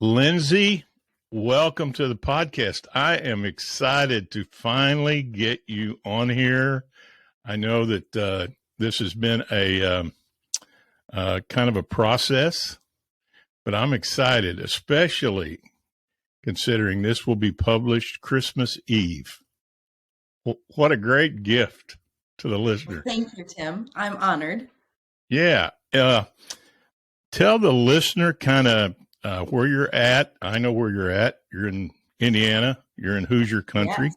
Lindsay, welcome to the podcast. I am excited to finally get you on here. I know that this has been a kind of a process, but I'm excited, especially considering this will be published Christmas Eve. What a great gift to the listener. Thank you, Tim. I'm honored. Yeah. Tell the listener kind of where you're at. I know where you're at. You're in Indiana. You're in Hoosier country.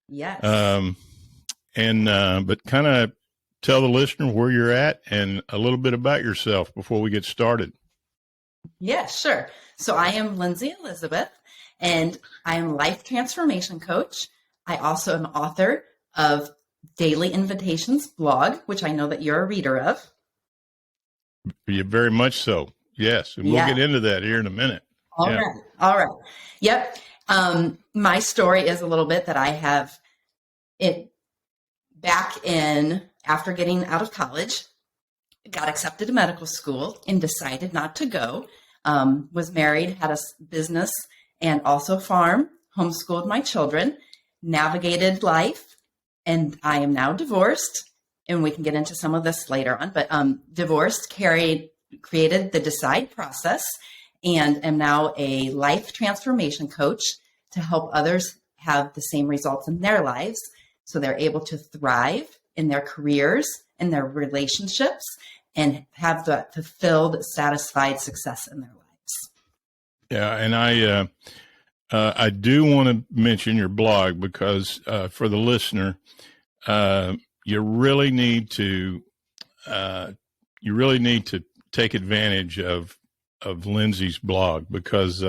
Yes. But kind of tell the listener where you're at and a little bit about yourself before we get started. Yeah, sure. So I am Linzy Elizabeth, and I am a life transformation coach. I also am author of Daily Invitations blog, which I know that you're a reader of. Yeah, very much so. Yes. And we'll get into that here in a minute. All right. Yep. My story is a little bit that I have it back in after getting out of college, got accepted to medical school and decided not to go. Was married, had a business and also farm, homeschooled my children, navigated life, and I am now divorced. And we can get into some of this later on, but divorced, created the Decide process, and am now a life transformation coach to help others have the same results in their lives so they're able to thrive in their careers and their relationships and have the fulfilled, satisfied success in their lives. Yeah, and I do want to mention your blog because for the listener, you really need to take advantage of Lindsay's blog because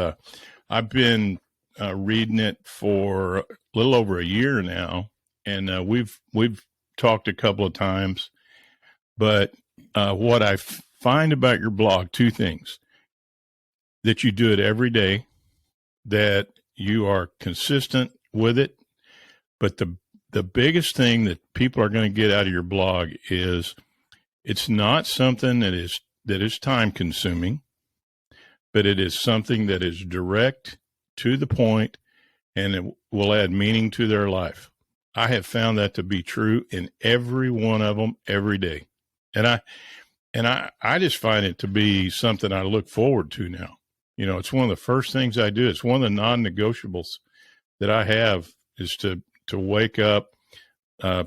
I've been reading it for a little over a year now, and we've talked a couple of times. But what I find about your blog, two things: that you do it every day, that you are consistent with it, but the biggest thing that people are going to get out of your blog is it's not something that is time consuming, but it is something that is direct, to the point, and it will add meaning to their life. I have found that to be true in every one of them every day. And I just find it to be something I look forward to now. You know, it's one of the first things I do. It's one of the non-negotiables that I have is to wake up,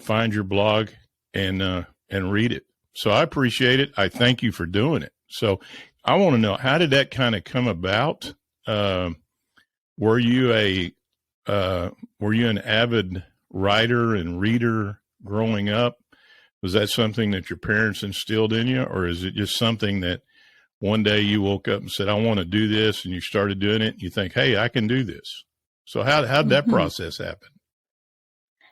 find your blog and read it. So I appreciate it. I thank you for doing it. So I want to know, how did that kind of come about? Were you an avid writer and reader growing up? Was that something that your parents instilled in you, or is it just something that one day you woke up and said, I want to do this, and you started doing it and you think, hey, I can do this? So how'd that process happen?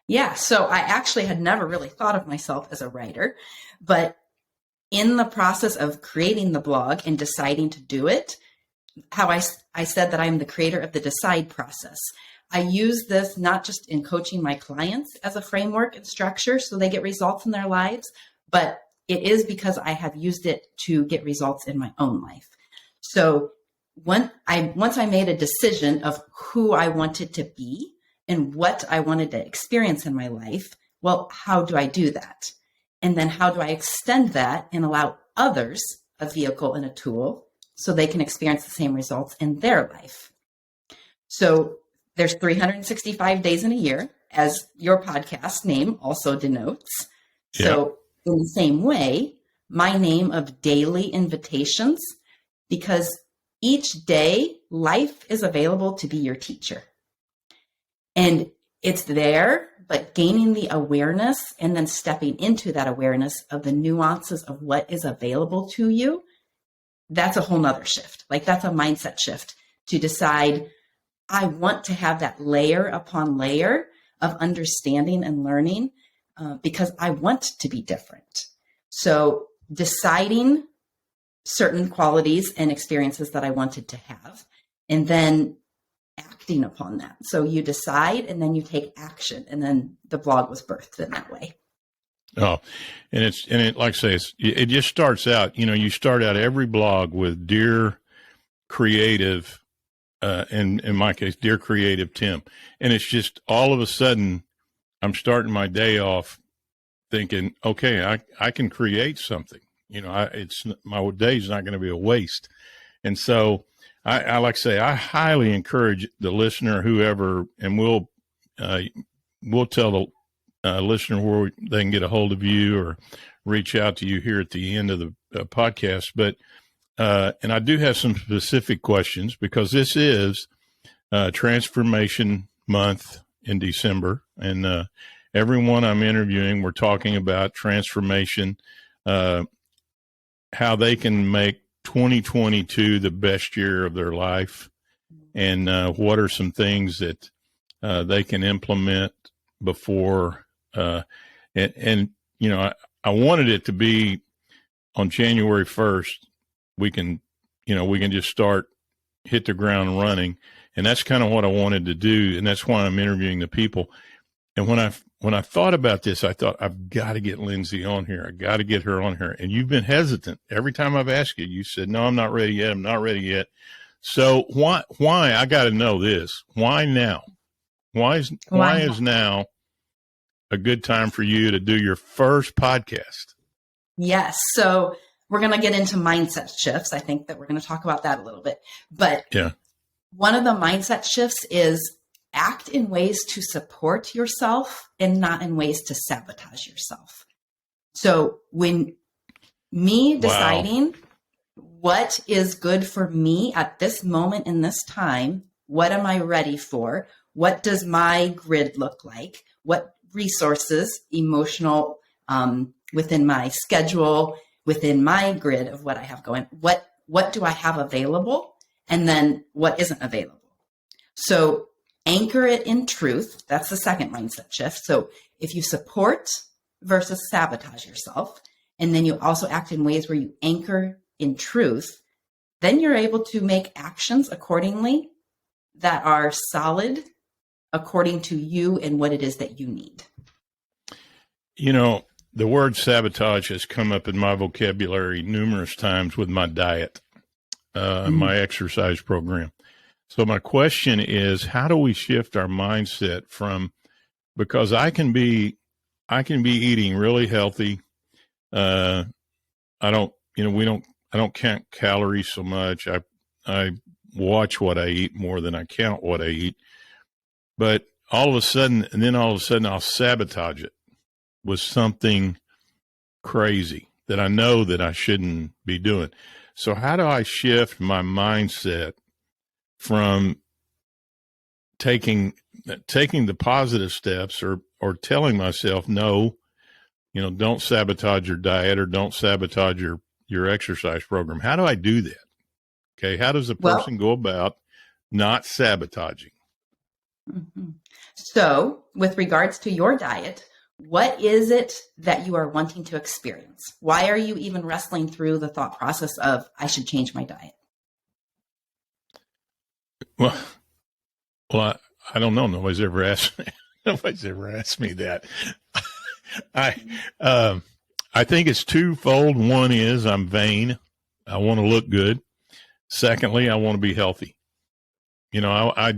Yeah, so I actually had never really thought of myself as a writer, but in the process of creating the blog and deciding to do it, how I said that I'm the creator of the Decide process. I use this not just in coaching my clients as a framework and structure so they get results in their lives, but it is because I have used it to get results in my own life. So once I made a decision of who I wanted to be and what I wanted to experience in my life, well, how do I do that? And then how do I extend that and allow others a vehicle and a tool so they can experience the same results in their life? So there's 365 days in a year, as your podcast name also denotes. Yeah. So in the same way, my name of Daily Invitations, because each day life is available to be your teacher. And it's there, but gaining the awareness and then stepping into that awareness of the nuances of what is available to you, that's a whole nother shift. Like, that's a mindset shift to decide, I want to have that layer upon layer of understanding and learning because I want to be different. So deciding certain qualities and experiences that I wanted to have, and then acting upon that. So you decide and then you take action, and then the blog was birthed in that way. Oh, and it like I say, it just starts out, you start out every blog with dear creative in my case, Dear Creative Tim. And it's just all of a sudden, I'm starting my day off thinking, okay, I can create something. My day's not going to be a waste. And so I like to say, I highly encourage the listener, whoever, and we'll tell the listener where they can get a hold of you or reach out to you here at the end of the podcast. But and I do have some specific questions because this is Transformation Month in December, and everyone I'm interviewing, we're talking about transformation, how they can make 2022 the best year of their life, and what are some things that they can implement before. And I wanted it to be on January 1st. We can just hit the ground running. And that's kind of what I wanted to do. And that's why I'm interviewing the people. And when I thought about this, I thought, I've got to get Lindsay on here. I got to get her on here. And you've been hesitant. Every time I've asked you, you said, no, I'm not ready yet. I'm not ready yet. So why, I got to know this. Why now? Why is now a good time for you to do your first podcast? Yes. So we're going to get into mindset shifts. I think that we're going to talk about that a little bit. But yeah, one of the mindset shifts is act in ways to support yourself and not in ways to sabotage yourself. So when me deciding what is good for me at this moment in this time, what am I ready for? What does my grid look like? What resources, emotional, within my schedule, within my grid of what I have going, what do I have available? And then what isn't available? So anchor it in truth. That's the second mindset shift. So if you support versus sabotage yourself, and then you also act in ways where you anchor in truth, then you're able to make actions accordingly that are solid according to you and what it is that you need. The word sabotage has come up in my vocabulary numerous times with my diet, my exercise program. So my question is, how do we shift our mindset because I can be eating really healthy. I don't count calories so much. I watch what I eat more than I count what I eat. But all of a sudden I'll sabotage it with something crazy that I know that I shouldn't be doing. So how do I shift my mindset from taking the positive steps or telling myself, no, don't sabotage your diet or don't sabotage your exercise program? How do I do that? Okay. How does a person go about not sabotaging? Mm-hmm. So with regards to your diet, what is it that you are wanting to experience? Why are you even wrestling through the thought process of, I should change my diet? Well, I don't know. Nobody's ever asked me that. I think it's twofold. One is I'm vain. I want to look good. Secondly, I want to be healthy. I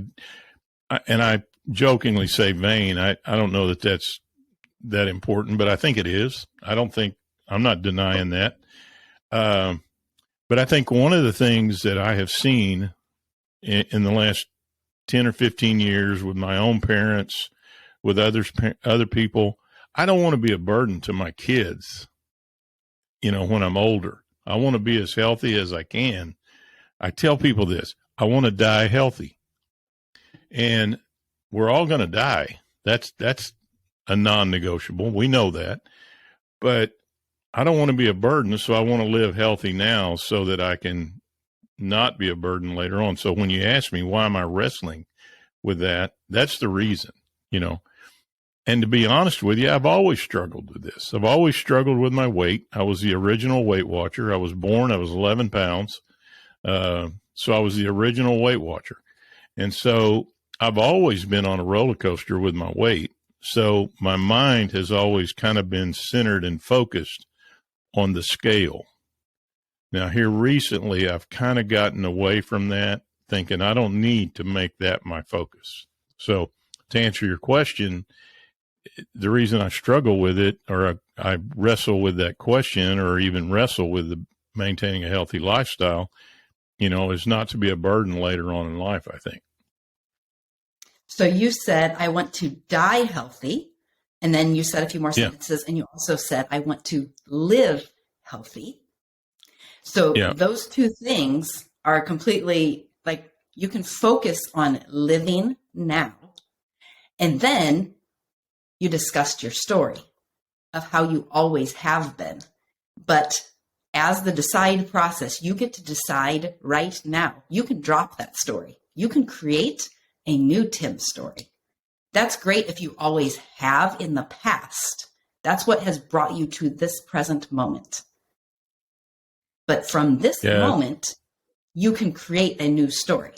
jokingly say vain. I don't know that that's that important, but I think it is. I'm not denying that. But I think one of the things that I have seen in the last 10 or 15 years with my own parents, with other people, I don't want to be a burden to my kids, when I'm older. I want to be as healthy as I can. I tell people this, I want to die healthy. And we're all going to die. That's a non-negotiable. We know that. But I don't want to be a burden, so I want to live healthy now so that I can not be a burden later on. So when you ask me, why am I wrestling with that? That's the reason, And to be honest with you, I've always struggled with this. I've always struggled with my weight. I was the original Weight Watcher. I was 11 pounds. So I was the original Weight Watcher. And so I've always been on a roller coaster with my weight. So my mind has always kind of been centered and focused on the scale. Now here recently, I've kind of gotten away from that. thinking, I don't need to make that my focus. So to answer your question, the reason I struggle with it, or I wrestle with that question, or even wrestle with maintaining a healthy lifestyle, is not to be a burden later on in life, I think. So you said, I want to die healthy. And then you said a few more sentences, and you also said, I want to live healthy. So those two things are completely like, you can focus on living now. And then you discussed your story of how you always have been. But as the decide process, you get to decide right now. You can drop that story. You can create a new Tim story. That's great if you always have in the past. That's what has brought you to this present moment. But from this moment, you can create a new story.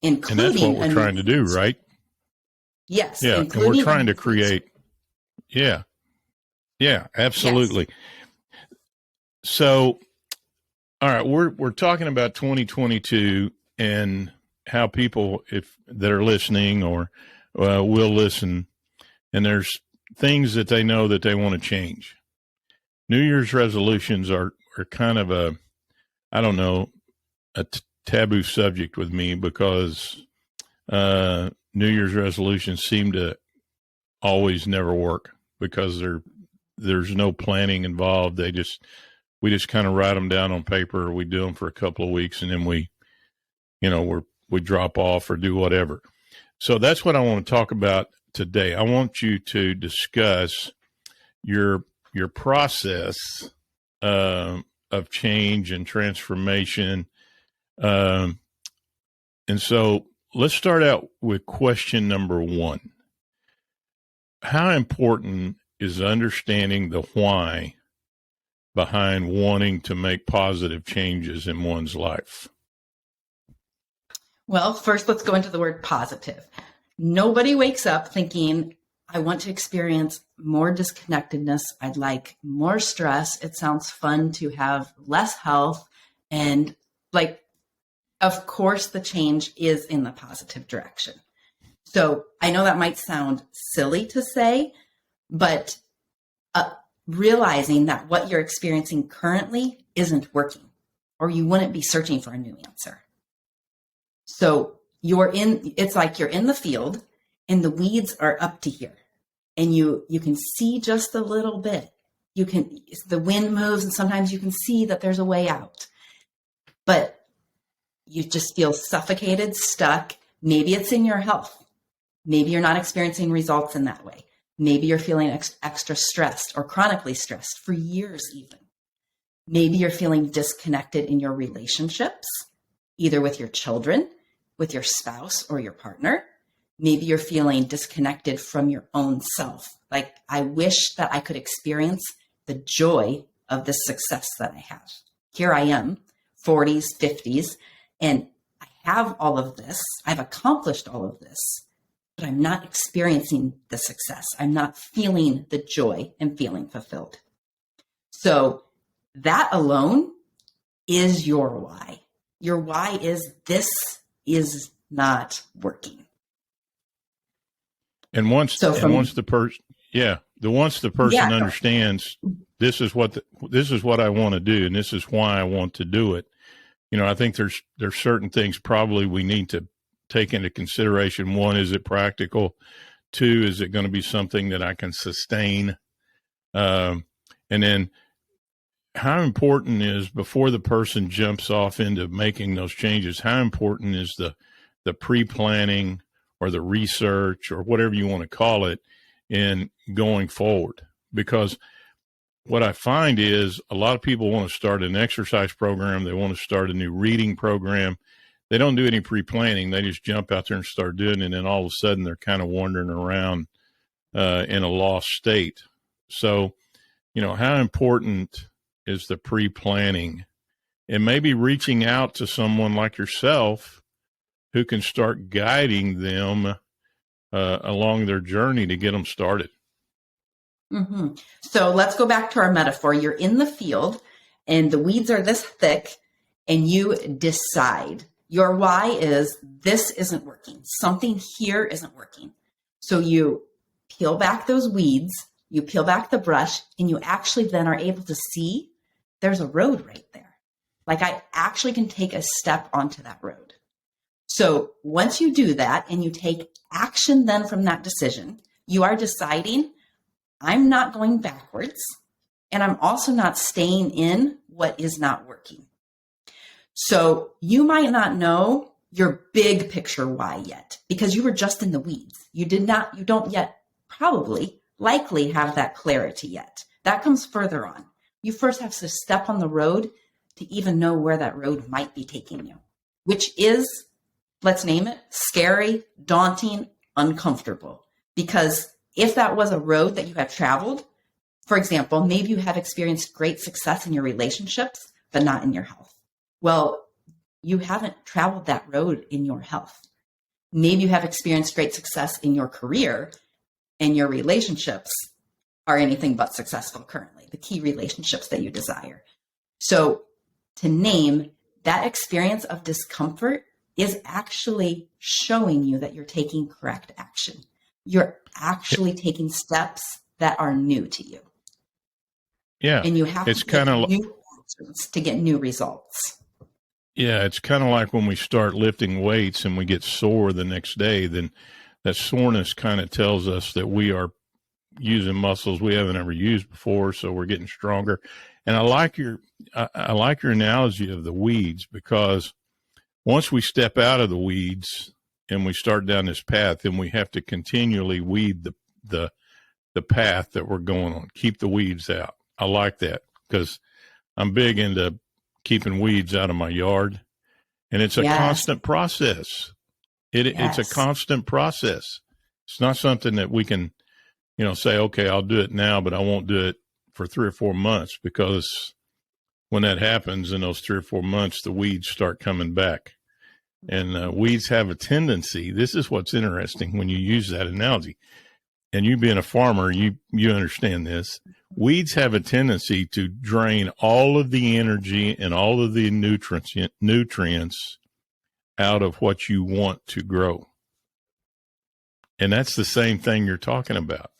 And that's what we're trying to do, right? Yes. Yeah. And we're trying to create. Yeah. Yeah, absolutely. Yes. So, all right, we're talking about 2022 and how people, if that are listening or will listen, and there's things that they know that they want to change. New Year's resolutions are kind of a taboo subject with me, because New Year's resolutions seem to always never work, because there's no planning involved. We just kind of write them down on paper. We do them for a couple of weeks, and then we drop off or do whatever. So that's what I want to talk about today. I want you to discuss your process of change and transformation. And so let's start out with question number 1. How important is understanding the why behind wanting to make positive changes in one's life? Well, first, let's go into the word positive. Nobody wakes up thinking, I want to experience more disconnectedness. I'd like more stress. It sounds fun to have less health. And of course, the change is in the positive direction. So I know that might sound silly to say, but realizing that what you're experiencing currently isn't working, or you wouldn't be searching for a new answer. So it's like you're in the field and the weeds are up to here, and you can see just a little bit. The wind moves, and sometimes you can see that there's a way out, but you just feel suffocated, stuck. Maybe it's in your health. Maybe you're not experiencing results in that way. Maybe you're feeling extra stressed or chronically stressed for years even. Maybe you're feeling disconnected in your relationships, either with your children, with your spouse, or your partner. Maybe you're feeling disconnected from your own self. Like, I wish that I could experience the joy of the success that I have. Here I am, 40s, 50s, and I have all of this. I've accomplished all of this, but I'm not experiencing the success. I'm not feeling the joy and feeling fulfilled. So that alone is your why. Your why is, this is not working. And once the person understands, this is what I want to do, and this is why I want to do it. I think there's certain things probably we need to take into consideration. 1, is it practical? 2, is it going to be something that I can sustain? And then how important is, before the person jumps off into making those changes, how important is the pre-planning or the research or whatever you want to call it in going forward? Because what I find is a lot of people want to start an exercise program. They want to start a new reading program. They don't do any pre-planning. They just jump out there and start doing it. And then all of a sudden they're kind of wandering around in a lost state. So, how important is the pre-planning, and maybe reaching out to someone like yourself who can start guiding them along their journey to get them started? Mm-hmm. So let's go back to our metaphor. You're in the field and the weeds are this thick, and you decide. Your why is, this isn't working. Something here isn't working. So you peel back those weeds, you peel back the brush, and you actually then are able to see there's a road right there. Like, I actually can take a step onto that road. So once you do that and you take action then from that decision, you are deciding, I'm not going backwards, and I'm also not staying in what is not working. So you might not know your big picture why yet, because you were just in the weeds. You don't yet probably likely have that clarity yet. That comes further on. You first have to step on the road to even know where that road might be taking you, which is, let's name it, scary, daunting, uncomfortable. Because if that was a road that you have traveled, for example, maybe you have experienced great success in your relationships, but not in your health. Well, you haven't traveled that road in your health. Maybe you have experienced great success in your career, and your relationships are anything but successful currently, the key relationships that you desire. So to name, that experience of discomfort is actually showing you that you're taking correct action. You're actually taking steps that are new to you. Yeah. And you have to take new actions to get new results. Yeah, it's kind of like when we start lifting weights and we get sore the next day, then that soreness kind of tells us that we are using muscles we haven't ever used before, so we're getting stronger. And I like your analogy of the weeds, because once we step out of the weeds and we start down this path, then we have to continually weed the path that we're going on. Keep the weeds out. I like that, because I'm big into keeping weeds out of my yard, and it's a constant process. It's a constant process. It's not something that we can, say, okay, I'll do it now, but I won't do it for 3 or 4 months, because when that happens in those 3 or 4 months, the weeds start coming back. And weeds have a tendency. This is what's interesting when you use that analogy. And you being a farmer, you understand this. Weeds have a tendency to drain all of the energy and all of the nutrients out of what you want to grow. And that's the same thing you're talking about.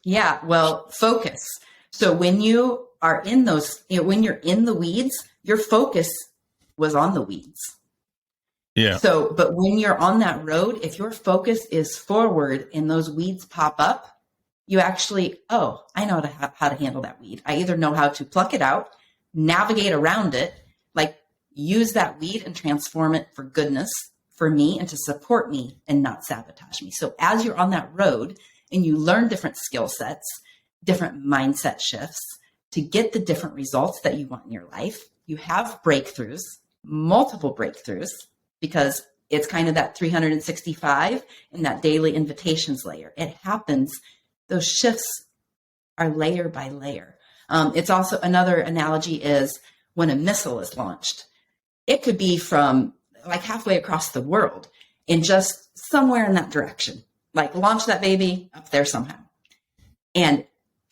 Yeah, well, focus. So when you are in those, when you're in the weeds, your focus was on the weeds. Yeah. So, but when you're on that road, if your focus is forward and those weeds pop up, you actually, I know how to handle that weed. I either know how to pluck it out, navigate around it, like use that weed and transform it for goodness for me and to support me and not sabotage me. So as you're on that road and you learn different skill sets, different mindset shifts to get the different results that you want in your life, you have breakthroughs, multiple breakthroughs, because it's kind of that 365 and that daily invitations layer. It happens. Those shifts are layer by layer. It's also, another analogy is when a missile is launched. It could be from like halfway across the world and just somewhere in that direction, like launch that baby up there somehow. And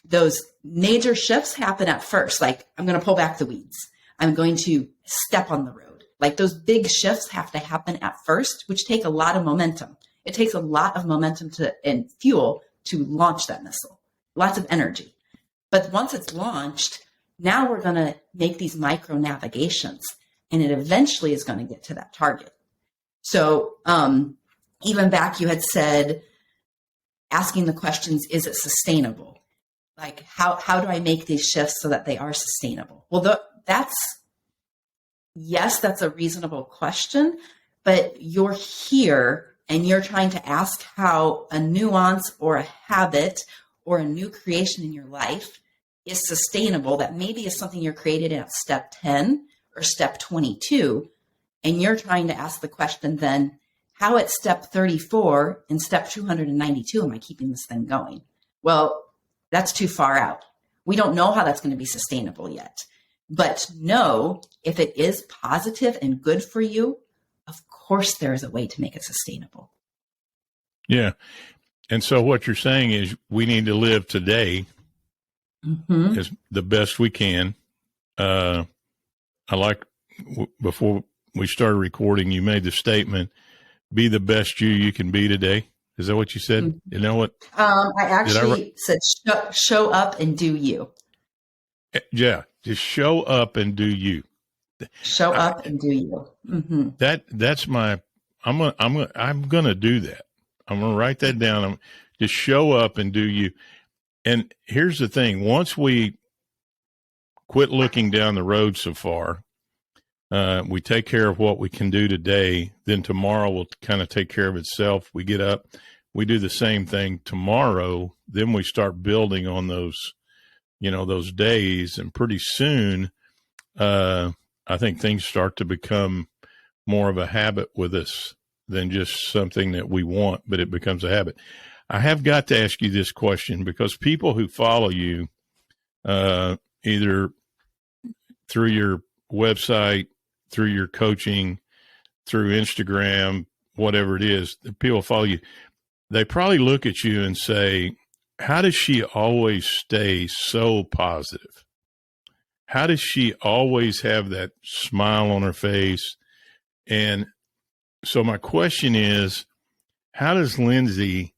those major shifts happen at first. Like, I'm going to pull back the weeds. I'm going to step on the road. Like, those big shifts have to happen at first, which take a lot of momentum. It takes a lot of momentum and fuel to launch that missile, lots of energy. But once it's launched, now we're going to make these micro navigations, and it eventually is going to get to that target. So even back, you had said, asking the questions, is it sustainable? Like, how do I make these shifts so that they are sustainable? Well, that's a reasonable question, but you're here and you're trying to ask how a nuance or a habit or a new creation in your life is sustainable. That maybe is something you're created at step 10 or step 22. And you're trying to ask the question then, how at step 34 and step 292 am I keeping this thing going? Well, that's too far out. We don't know how that's going to be sustainable yet. But know, if it is positive and good for you, of course there is a way to make it sustainable. Yeah. And so what you're saying is we need to live today as the best we can. I like before we started recording, you made the statement, be the best you can be today. Is that what you said? Mhm. You know what? I actually said, show up and do you. Yeah. Just show up and do you. Show up and do you. Mm-hmm. That's my, I'm going to do that. I'm going to write that down. Just show up and do you. And here's the thing. Once we quit looking down the road so far, we take care of what we can do today, then tomorrow will kind of take care of itself. We get up, we do the same thing tomorrow, then we start building on those, those days. And pretty soon, I think things start to become more of a habit with us than just something that we want, but it becomes a habit. I have got to ask you this question because people who follow you, either through your website, through your coaching, through Instagram, whatever it is, the people follow you, they probably look at you and say, how does she always stay so positive? How does she always have that smile on her face? And so my question is, how does Lindsay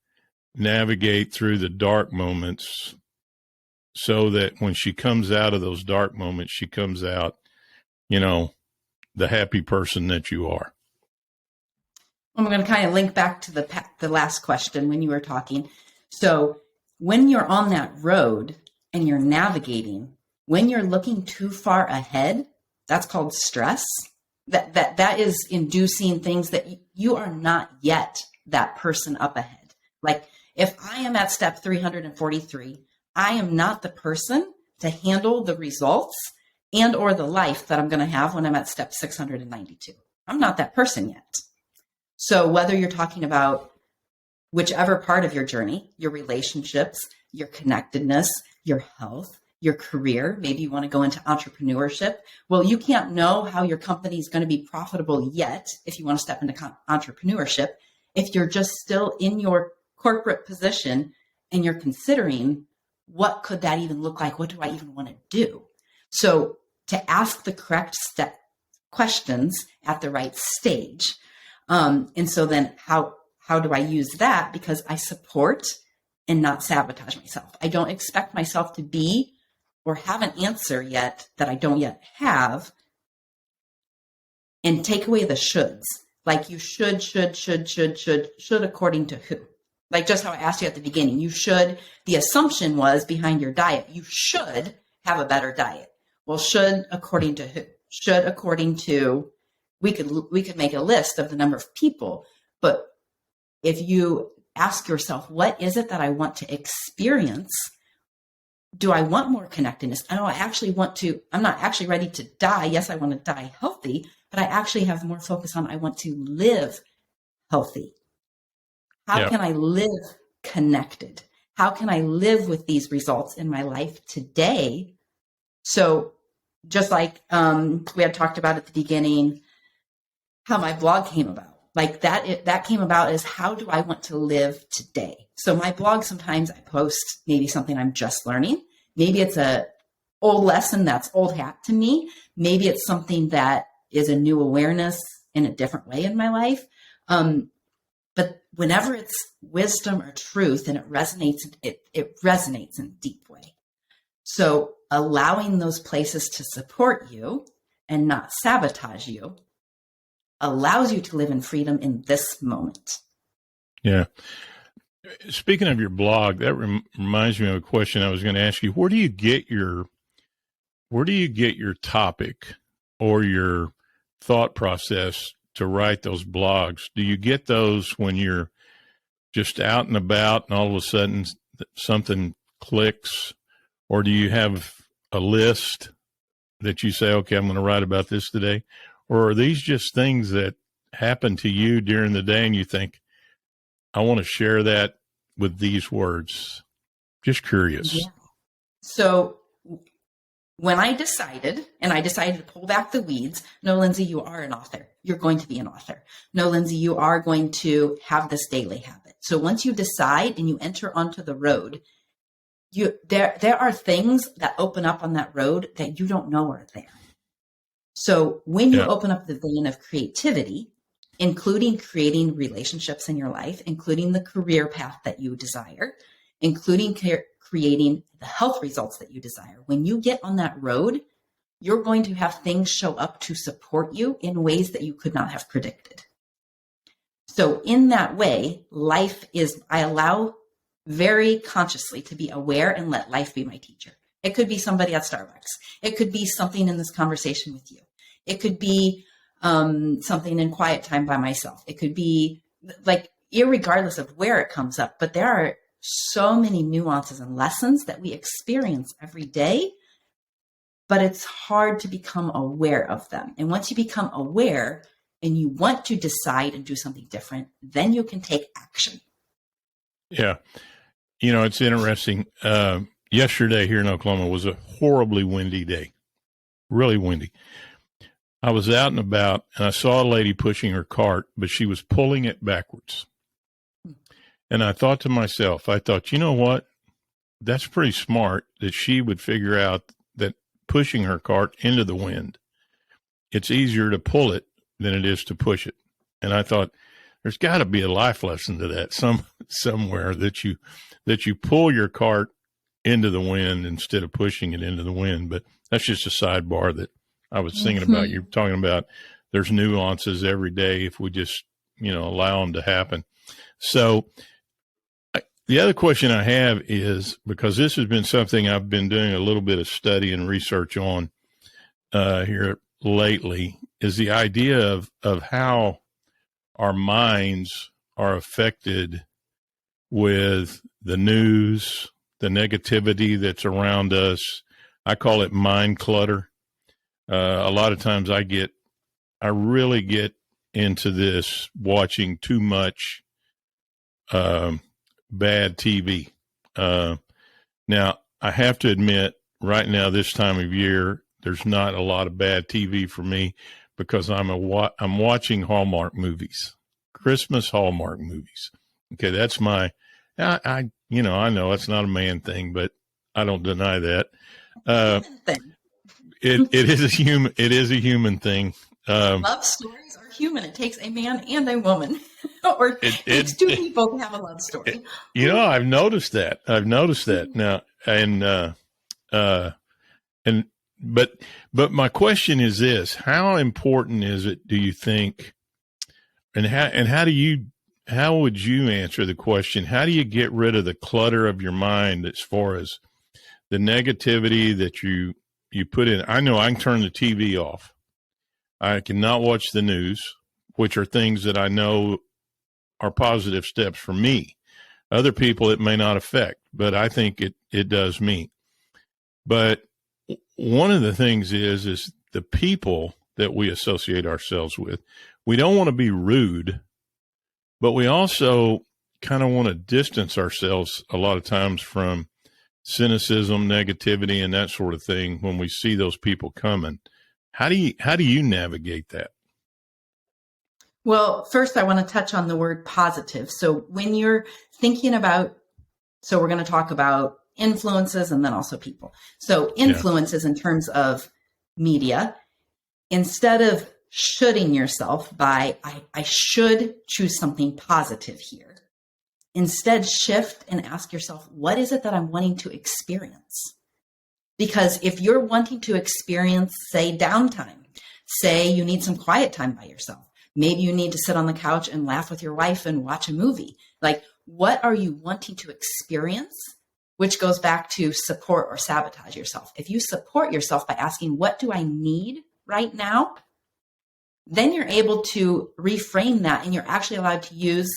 navigate through the dark moments so that when she comes out of those dark moments, she comes out, the happy person that you are? I'm going to kind of link back to the last question when you were talking. So when you're on that road and you're navigating, when you're looking too far ahead, that's called stress. That is inducing things that you are not yet that person up ahead. Like if I am at step 343, I am not the person to handle the results and or the life that I'm going to have when I'm at step 692. I'm not that person yet. So whether you're talking about whichever part of your journey, your relationships, your connectedness, your health, your career, maybe you want to go into entrepreneurship. Well, you can't know how your company is going to be profitable yet if you want to step into entrepreneurship. If you're just still in your corporate position and you're considering what could that even look like? What do I even want to do? So to ask the correct questions at the right stage. And so then how do I use that? Because I support and not sabotage myself. I don't expect myself to be or have an answer yet that I don't yet have, and take away the shoulds. Like you should according to who? Like just how I asked you at the beginning, the assumption was behind your diet, you should have a better diet. Well, should according to who? Should according to, we could make a list of the number of people, but if you ask yourself, what is it that I want to experience? Do I want more connectedness? I'm not actually ready to die. Yes, I want to die healthy, but I actually have more focus on, I want to live healthy. How can I live connected? How can I live with these results in my life today? So just like we had talked about at the beginning, how my blog came about. Like that came about as, how do I want to live today? So my blog, sometimes I post maybe something I'm just learning. Maybe it's a old lesson that's old hat to me. Maybe it's something that is a new awareness in a different way in my life. But whenever it's wisdom or truth and it resonates in a deep way. So allowing those places to support you and not sabotage you allows you to live in freedom in this moment. Yeah. Speaking of your blog, that reminds me of a question I was going to ask you. Where do you get your topic or your thought process to write those blogs? Do you get those when you're just out and about and all of a sudden something clicks? Or do you have a list that you say, okay, I'm going to write about this today? Or are these just things that happen to you during the day and you think, I want to share that with these words? Just curious. Yeah. So when I decided to pull back the weeds, no, Lindsay, you are an author. You're going to be an author. No, Lindsay, you are going to have this daily habit. So once you decide and you enter onto the road, there are things that open up on that road that you don't know are there. So when you Yeah. open up the vein of creativity, including creating relationships in your life, including the career path that you desire, including creating the health results that you desire, when you get on that road, you're going to have things show up to support you in ways that you could not have predicted. So in that way, I allow very consciously to be aware and let life be my teacher. It could be somebody at Starbucks. It could be something in this conversation with you. It could be something in quiet time by myself. It could be like, irregardless of where it comes up, but there are so many nuances and lessons that we experience every day, but it's hard to become aware of them. And once you become aware and you want to decide and do something different, then you can take action. Yeah. It's interesting. Yesterday here in Oklahoma was a horribly windy day, really windy. I was out and about and I saw a lady pushing her cart, but she was pulling it backwards. And I thought to myself, you know what? That's pretty smart that she would figure out that pushing her cart into the wind, it's easier to pull it than it is to push it. And I thought, there's got to be a life lesson to that somewhere that you pull your cart into the wind instead of pushing it into the wind. But that's just a sidebar that I was thinking about. You're talking about there's nuances every day if we just, allow them to happen. So the other question I have is, because this has been something I've been doing a little bit of study and research on here lately, is the idea of how our minds are affected with the news, the negativity that's around us. I call it mind clutter. A lot of times I really get into this watching too much bad TV. Now, I have to admit, right now, this time of year, there's not a lot of bad TV for me because I'm watching Hallmark movies, Christmas Hallmark movies. Okay, that's I know it's not a man thing, but I don't deny that. It is a human thing. Love stories are human. It takes a man and a woman, or it takes two people to have a love story. I've noticed that now, but my question is this: how important is it, do you think? And how would you answer the question? How do you get rid of the clutter of your mind as far as the negativity that you put in? I know I can turn the TV off. I cannot watch the news, which are things that I know are positive steps for me. Other people it may not affect, but I think it does me. But one of the things is the people that we associate ourselves with. We don't want to be rude, but we also kind of want to distance ourselves a lot of times from cynicism, negativity, and that sort of thing when we see those people coming. How do you navigate that? Well, first I want to touch on the word positive. So when you're thinking about, so we're going to talk about influences and then also people. So influences in terms of media, instead of shoulding yourself by, I should choose something positive here. Instead, shift and ask yourself, what is it that I'm wanting to experience? Because if you're wanting to experience, say, downtime, say you need some quiet time by yourself, maybe you need to sit on the couch and laugh with your wife and watch a movie. Like, what are you wanting to experience? Which goes back to support or sabotage yourself. If you support yourself by asking, what do I need right now? Then you're able to reframe that and you're actually allowed to use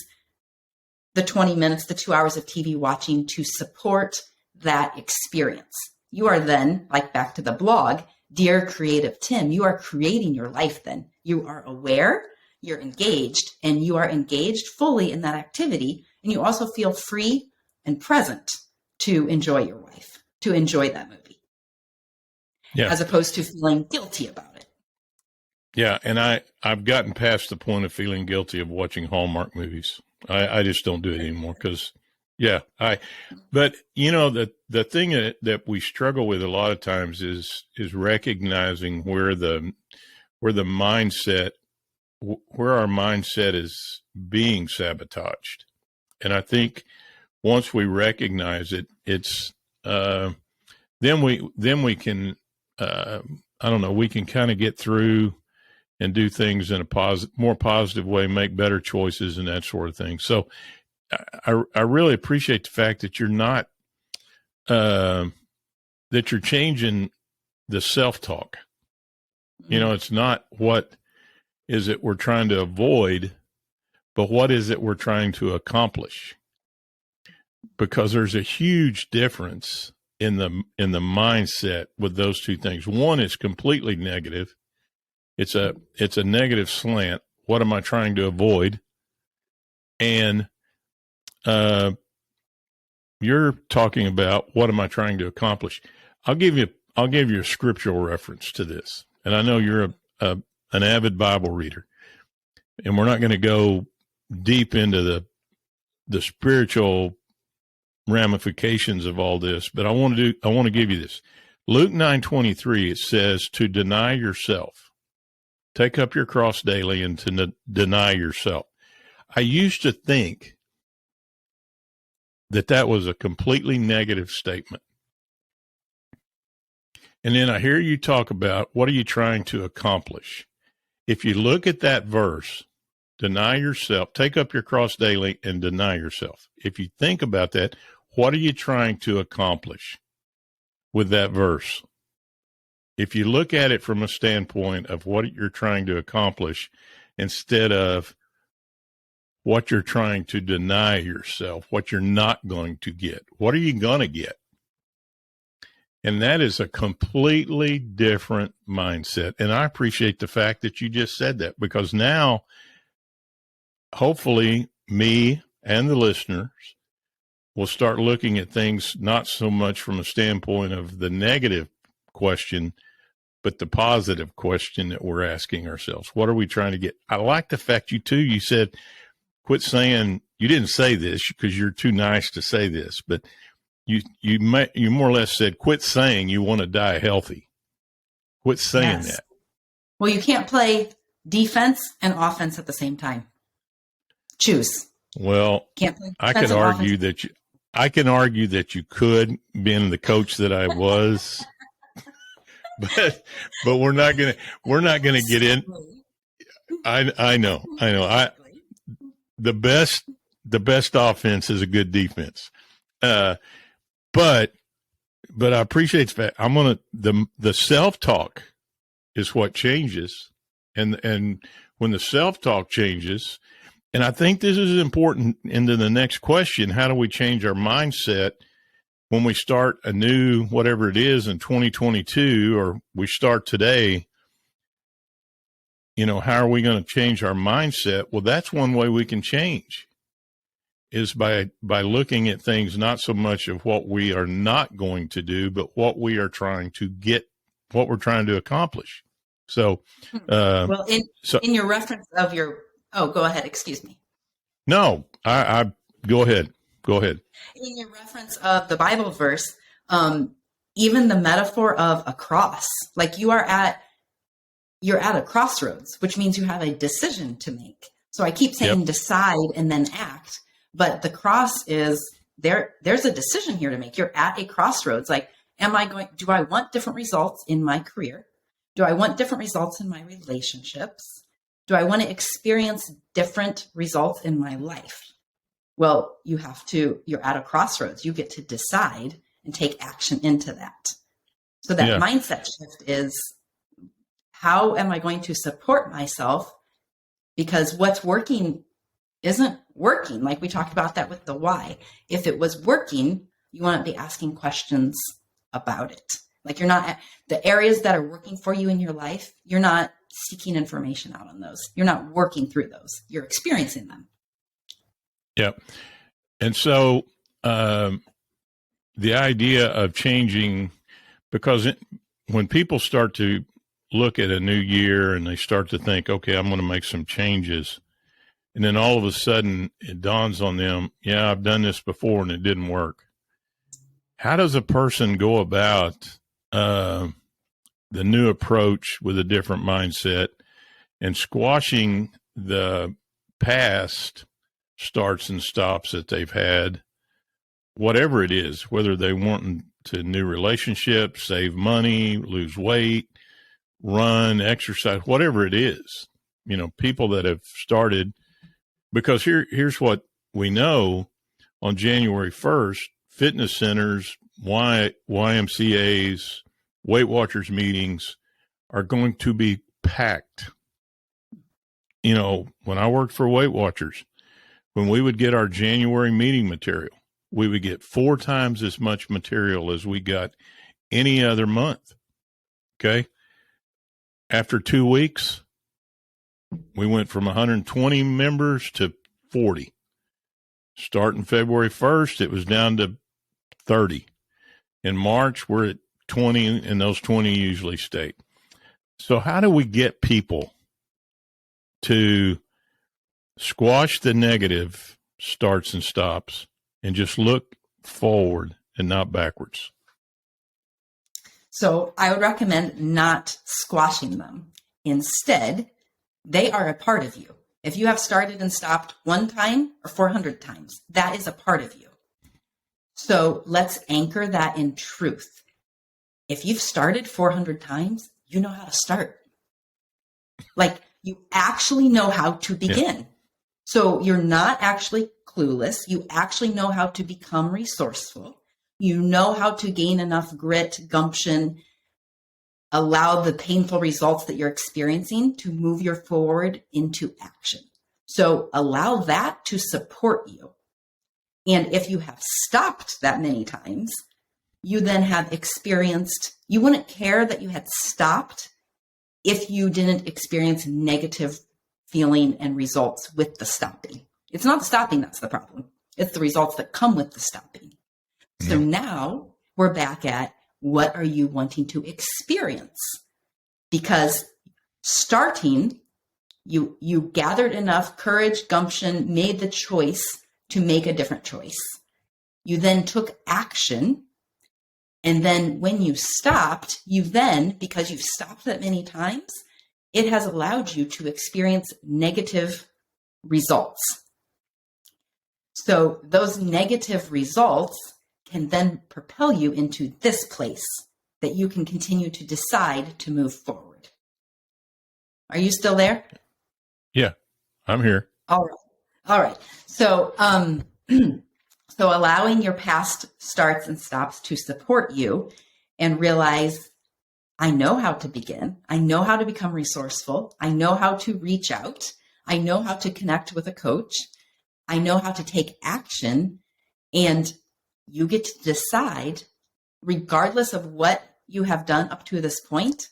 the 20 minutes, the 2 hours of TV watching to support that experience. You are then, like back to the blog, dear creative Tim, you are creating your life then. You are aware, you're engaged, and you are engaged fully in that activity. And you also feel free and present to enjoy your life, to enjoy that movie. Yeah. As opposed to feeling guilty about it. Yeah, and I've gotten past the point of feeling guilty of watching Hallmark movies. I just don't do it anymore because Yeah. But the thing that we struggle with a lot of times is recognizing where the mindset, where our mindset is being sabotaged. And I think once we recognize it, it's, then we can, I don't know, we can kind of get through and do things in a more positive way, make better choices and that sort of thing. So I really appreciate the fact that you're not, that you're changing the self-talk. It's not what is it we're trying to avoid, but what is it we're trying to accomplish? Because there's a huge difference in the mindset with those two things. One is completely negative. It's a negative slant. What am I trying to avoid? And you're talking about what am I trying to accomplish? I'll give you a scriptural reference to this. And I know you're an avid Bible reader, and we're not going to go deep into the spiritual ramifications of all this, but I want to give you this. Luke 9:23, it says to deny yourself, take up your cross daily, and to deny yourself. I used to think that was a completely negative statement. And then I hear you talk about what are you trying to accomplish? If you look at that verse, deny yourself, take up your cross daily, and deny yourself. If you think about that, what are you trying to accomplish with that verse? If you look at it from a standpoint of what you're trying to accomplish instead of what you're trying to deny yourself, what you're not going to get, what are you going to get? And that is a completely different mindset. And I appreciate the fact that you just said that, because now, hopefully, me and the listeners will start looking at things not so much from a standpoint of the negative question, but the positive question that we're asking ourselves. What are we trying to get? I like the fact you said, quit saying, you didn't say this because you're too nice to say this, but you more or less said, quit saying you want to die healthy. Quit saying that. Well, you can't play defense and offense at the same time. Choose. Well, I can argue that you could, being the coach that I was, but we're not gonna get in. I know. The best offense is a good defense. But I appreciate the fact the self-talk is what changes. And when the self-talk changes, and I think this is important into the next question, how do we change our mindset when we start a new, whatever it is in 2022, or we start today? How are we going to change our mindset? Well, that's one way we can change, is by looking at things not so much of what we are not going to do, but what we are trying to get, what we're trying to accomplish. So, in your reference of go ahead. Excuse me. No, I go ahead. Go ahead. In your reference of the Bible verse, even the metaphor of a cross, like you're at a crossroads, which means you have a decision to make. So I keep saying decide and then act. But the cross is there's a decision here to make. You're at a crossroads. Like, do I want different results in my career? Do I want different results in my relationships? Do I want to experience different results in my life? Well, you're at a crossroads. You get to decide and take action into that. So that mindset shift is, how am I going to support myself? Because what's working isn't working. Like we talked about that with the why. If it was working, you want to be asking questions about it. Like you're not, the areas that are working for you in your life, you're not seeking information out on those. You're not working through those. You're experiencing them. Yep. And so the idea of changing, because when people start to look at a new year and they start to think, okay, I'm going to make some changes, And then all of a sudden it dawns on them, yeah, I've done this before and it didn't work. How does a person go about the new approach with a different mindset and squashing the past starts and stops that they've had, whatever it is, whether they want to new relationships, save money, lose weight, run, exercise, whatever it is, people that have started, because here's what we know on January 1st, fitness centers, YMCAs, Weight Watchers meetings are going to be packed. When I worked for Weight Watchers, when we would get our January meeting material, we would get 4 times as much material as we got any other month. Okay. After 2 weeks, we went from 120 members to 40. Starting February 1st, it was down to 30. In March, we're at 20, and those 20 usually stay. So how do we get people to squash the negative starts and stops and just look forward and not backwards? So I would recommend not squashing them. Instead, they are a part of you. If you have started and stopped 1 time or 400 times, that is a part of you. So let's anchor that in truth. If you've started 400 times, you know how to start. Like, you actually know how to begin. Yeah. So you're not actually clueless. You actually know how to become resourceful. You know how to gain enough grit, gumption, allow the painful results that you're experiencing to move you forward into action. So allow that to support you. And if you have stopped that many times, you then have experienced, you wouldn't care that you had stopped if you didn't experience negative feeling and results with the stopping. It's not the stopping that's the problem. It's the results that come with the stopping. So now we're back at, what are you wanting to experience? Because starting, you gathered enough courage, gumption, made the choice to make a different choice. You then took action. And then when you stopped, because you've stopped that many times, it has allowed you to experience negative results. So those negative results can then propel you into this place that you can continue to decide to move forward. Are you still there? Yeah, I'm here. All right. So, so allowing your past starts and stops to support you and realize, I know how to begin. I know how to become resourceful. I know how to reach out. I know how to connect with a coach. I know how to take action. And you get to decide, regardless of what you have done up to this point,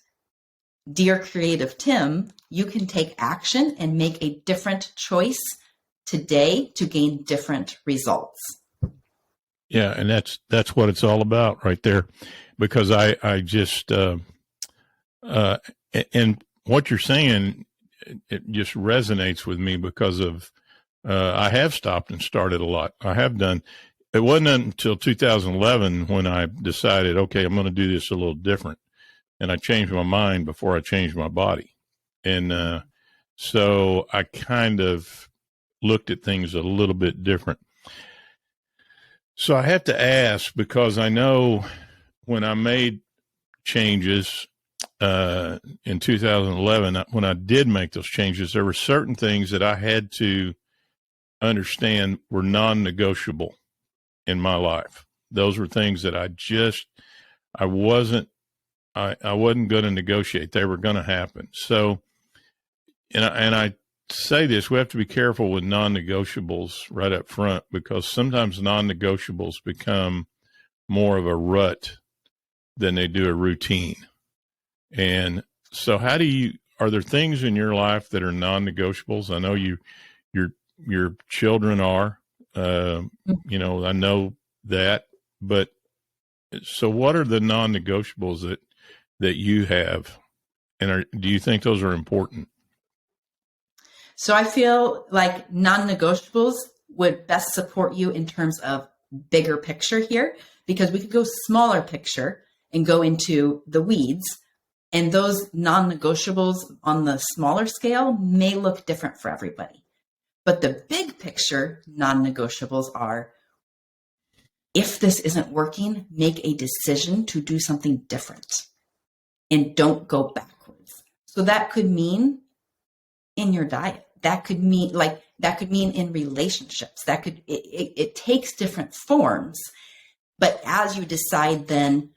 dear creative Tim, you can take action and make a different choice today to gain different results. Yeah, and that's what it's all about right there, because I just and what you're saying, it just resonates with me because of I have stopped and started a lot. I have done. It wasn't until 2011 when I decided, okay, I'm going to do this a little different, and I changed my mind before I changed my body, and so I kind of looked at things a little bit different. So I have to ask, because I know when I made changes in 2011, when I did make those changes, there were certain things that I had to understand were non-negotiable in my life. Those were things that I wasn't going to negotiate. They were going to happen. So, and I say this, we have to be careful with non-negotiables right up front, because sometimes non-negotiables become more of a rut than they do a routine. And so are there things in your life that are non-negotiables? I know your children are, I know that, but so what are the non-negotiables that you have? And do you think those are important? So I feel like non-negotiables would best support you in terms of bigger picture here, because we could go smaller picture and go into the weeds. And those non-negotiables on the smaller scale may look different for everybody. But the big picture non-negotiables are, if this isn't working, make a decision to do something different and don't go backwards. So that could mean in your diet. That could mean in relationships. It takes different forms. But as you decide then,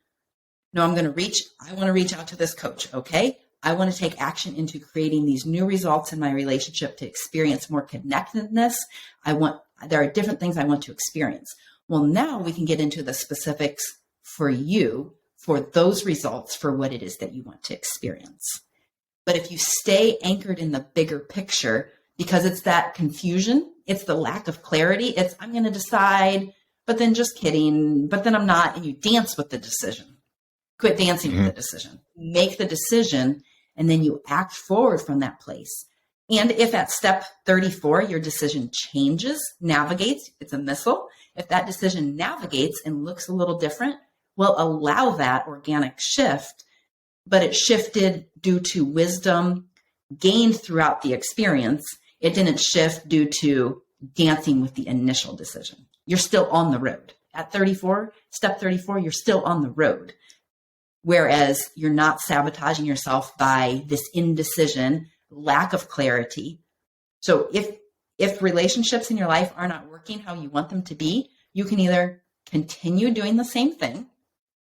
no, I want to reach out to this coach. Okay. I want to take action into creating these new results in my relationship to experience more connectedness. There are different things I want to experience. Well, now we can get into the specifics for you, for those results, for what it is that you want to experience. But if you stay anchored in the bigger picture, because it's that confusion, it's the lack of clarity, it's I'm going to decide, but then just kidding, but then I'm not, and you dance with the decision. Quit dancing with the decision. Make the decision, and then you act forward from that place. And if at step 34, your decision changes, navigates, it's a missile. If that decision navigates and looks a little different, we'll allow that organic shift, but it shifted due to wisdom gained throughout the experience. It didn't shift due to dancing with the initial decision. You're still on the road. At 34, step 34, you're still on the road. Whereas you're not sabotaging yourself by this indecision, lack of clarity. So if relationships in your life are not working how you want them to be, you can either continue doing the same thing,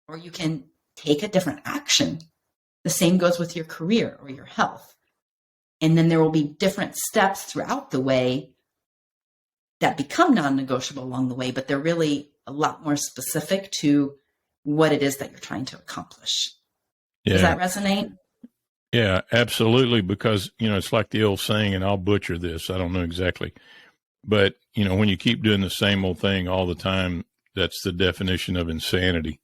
or you can take a different action. The same goes with your career or your health. And then there will be different steps throughout the way that become non-negotiable along the way, but they're really a lot more specific to what it is that you're trying to accomplish. Yeah. Does that resonate? Yeah, absolutely. Because, it's like the old saying, and I'll butcher this, I don't know exactly, but, when you keep doing the same old thing all the time, that's the definition of insanity.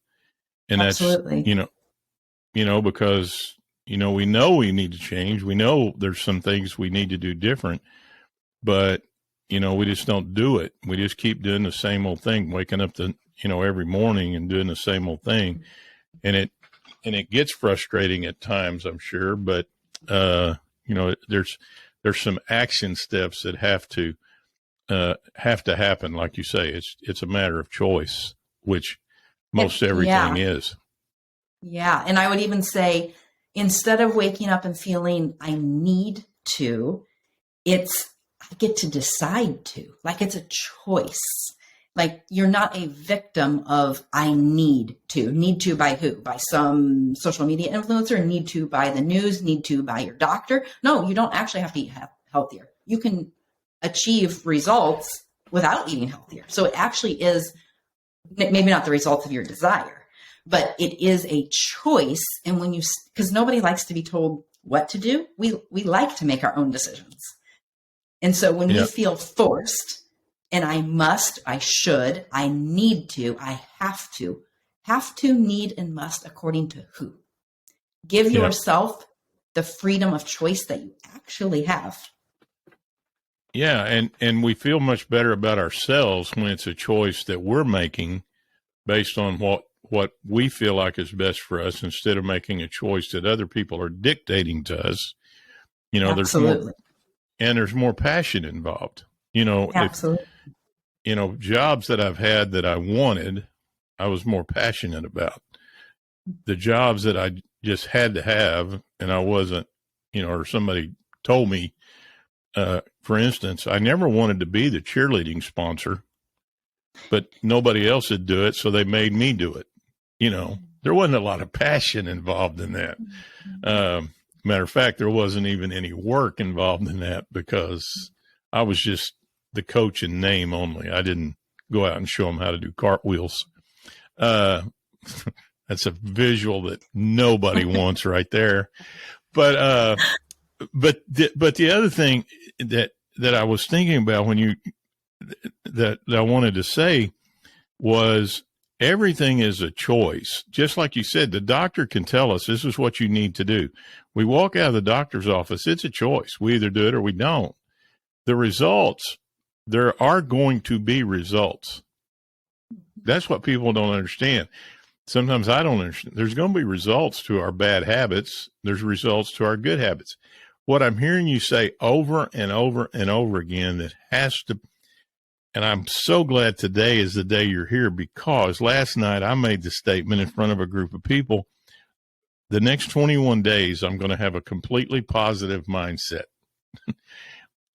And Absolutely. that's, because, we know we need to change. We know there's some things we need to do different, but, we just don't do it. We just keep doing the same old thing, waking up every morning and doing the same old thing. And it gets frustrating at times, I'm sure, but, there's some action steps that have to happen. Like you say, it's a matter of choice, which most everything is. Yeah. And I would even say, instead of waking up and feeling I need to, I get to decide to, like it's a choice. Like you're not a victim of I need to by who? By some social media influencer, need to by the news, need to by your doctor. No, you don't actually have to eat healthier. You can achieve results without eating healthier. So it actually is maybe not the results of your desire, but it is a choice. And because nobody likes to be told what to do, we like to make our own decisions. And so when we feel forced, and I must, I should, I need to, I have to, need, and must, according to who? Give yourself the freedom of choice that you actually have. Yeah. And we feel much better about ourselves when it's a choice that we're making based on what we feel like is best for us, instead of making a choice that other people are dictating to us. Absolutely. There's more passion involved. Absolutely. Jobs that I've had that I wanted, I was more passionate about. The jobs that I just had to have, and I wasn't, or somebody told me, for instance, I never wanted to be the cheerleading sponsor, but nobody else would do it, so they made me do it. There wasn't a lot of passion involved in that. Matter of fact, there wasn't even any work involved in that, because I was just the coach in name only. I didn't go out and show them how to do cartwheels. That's a visual that nobody wants right there. But the other thing that I was thinking about that I wanted to say was, everything is a choice. Just like you said, the doctor can tell us this is what you need to do. We walk out of the doctor's office, it's a choice. We either do it or we don't. the results, there are going to be results. That's what people don't understand. Sometimes I don't understand. There's going to be results to our bad habits. There's results to our good habits. What I'm hearing you say over and over and over again, that has to, and I'm so glad today is the day you're here, because last night I made the statement in front of a group of people, the next 21 days, I'm going to have a completely positive mindset.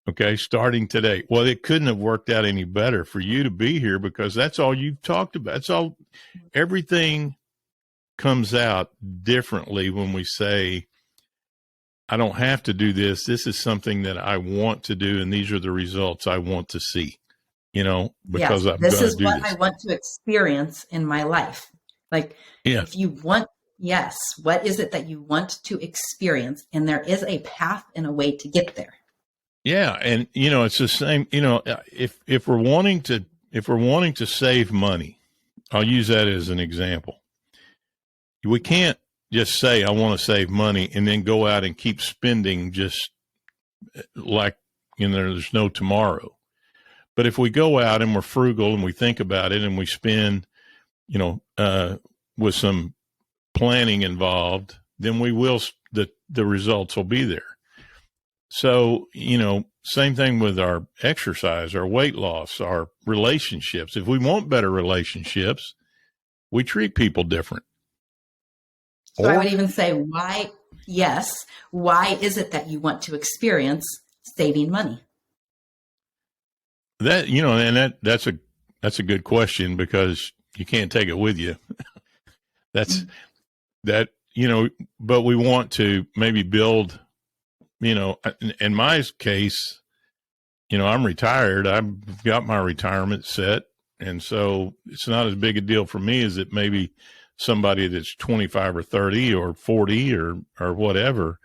Okay, starting today. Well, it couldn't have worked out any better for you to be here, because that's all you've talked about. That's all. Everything comes out differently when we say, I don't have to do this. This is something that I want to do, and these are the results I want to see, because Yes, I'm going to do this. This is what I want to experience in my life. Like, Yeah. if you want, yes, what is it that you want to experience? And there is a path and a way to get there. Yeah, and it's the same. If we're wanting to save money, I'll use that as an example. We can't just say I want to save money and then go out and keep spending just like there's no tomorrow. But if we go out and we're frugal and we think about it and we spend, with some planning involved, then we will. The results will be there. So, same thing with our exercise, our weight loss, our relationships. If we want better relationships, we treat people different. So I would even say, why is it that you want to experience saving money? That, and that's a good question, because you can't take it with you. But we want to maybe build, in my case, I'm retired. I've got my retirement set. And so it's not as big a deal for me as it may be somebody that's 25 or 30 or 40 or whatever.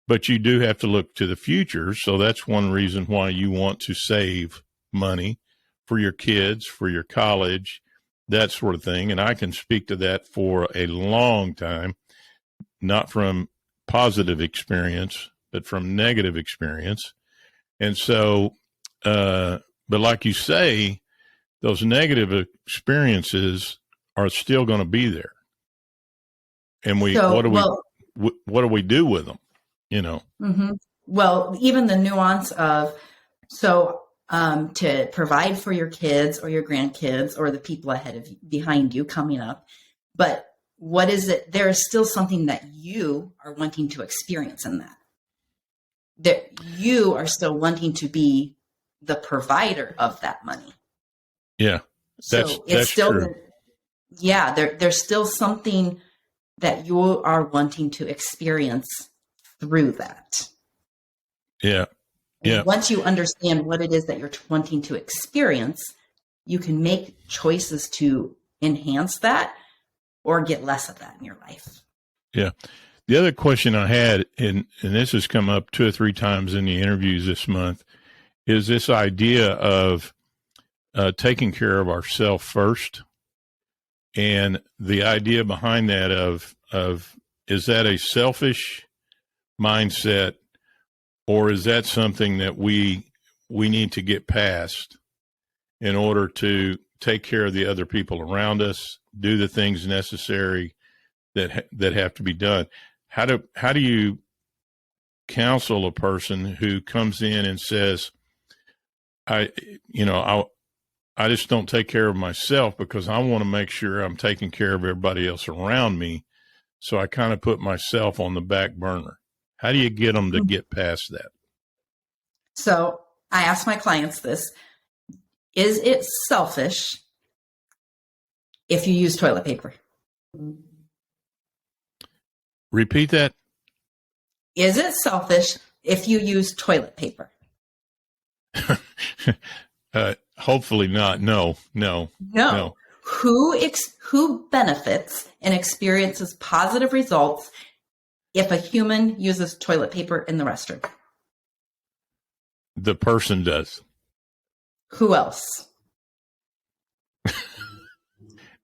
But you do have to look to the future. So that's one reason why you want to save money for your kids, for your college, that sort of thing. And I can speak to that for a long time, not from positive experience, but from negative experience. And so, but like you say, those negative experiences are still going to be there. And what do we do with them? Mm-hmm. Well, even the nuance of, to provide for your kids or your grandkids or the people behind you coming up. But what is it? There is still something that you are wanting to experience in that you are still wanting to be the provider of that money. Yeah. That's still true. There's still something that you are wanting to experience through that. Yeah. Yeah. And once you understand what it is that you're wanting to experience, you can make choices to enhance that or get less of that in your life. Yeah. The other question I had, and this has come up 2 or 3 times in the interviews this month, is this idea of taking care of ourselves first. And the idea behind that of is that a selfish mindset, or is that something that we need to get past in order to take care of the other people around us, do the things necessary that have to be done? How do you counsel a person who comes in and says, I just don't take care of myself because I want to make sure I'm taking care of everybody else around me. So I kind of put myself on the back burner. How do you get them to get past that? So I ask my clients this: is it selfish if you use toilet paper? Repeat that. Is it selfish if you use toilet paper? Hopefully not. No. Who benefits and experiences positive results if a human uses toilet paper in the restroom? The person does. Who else?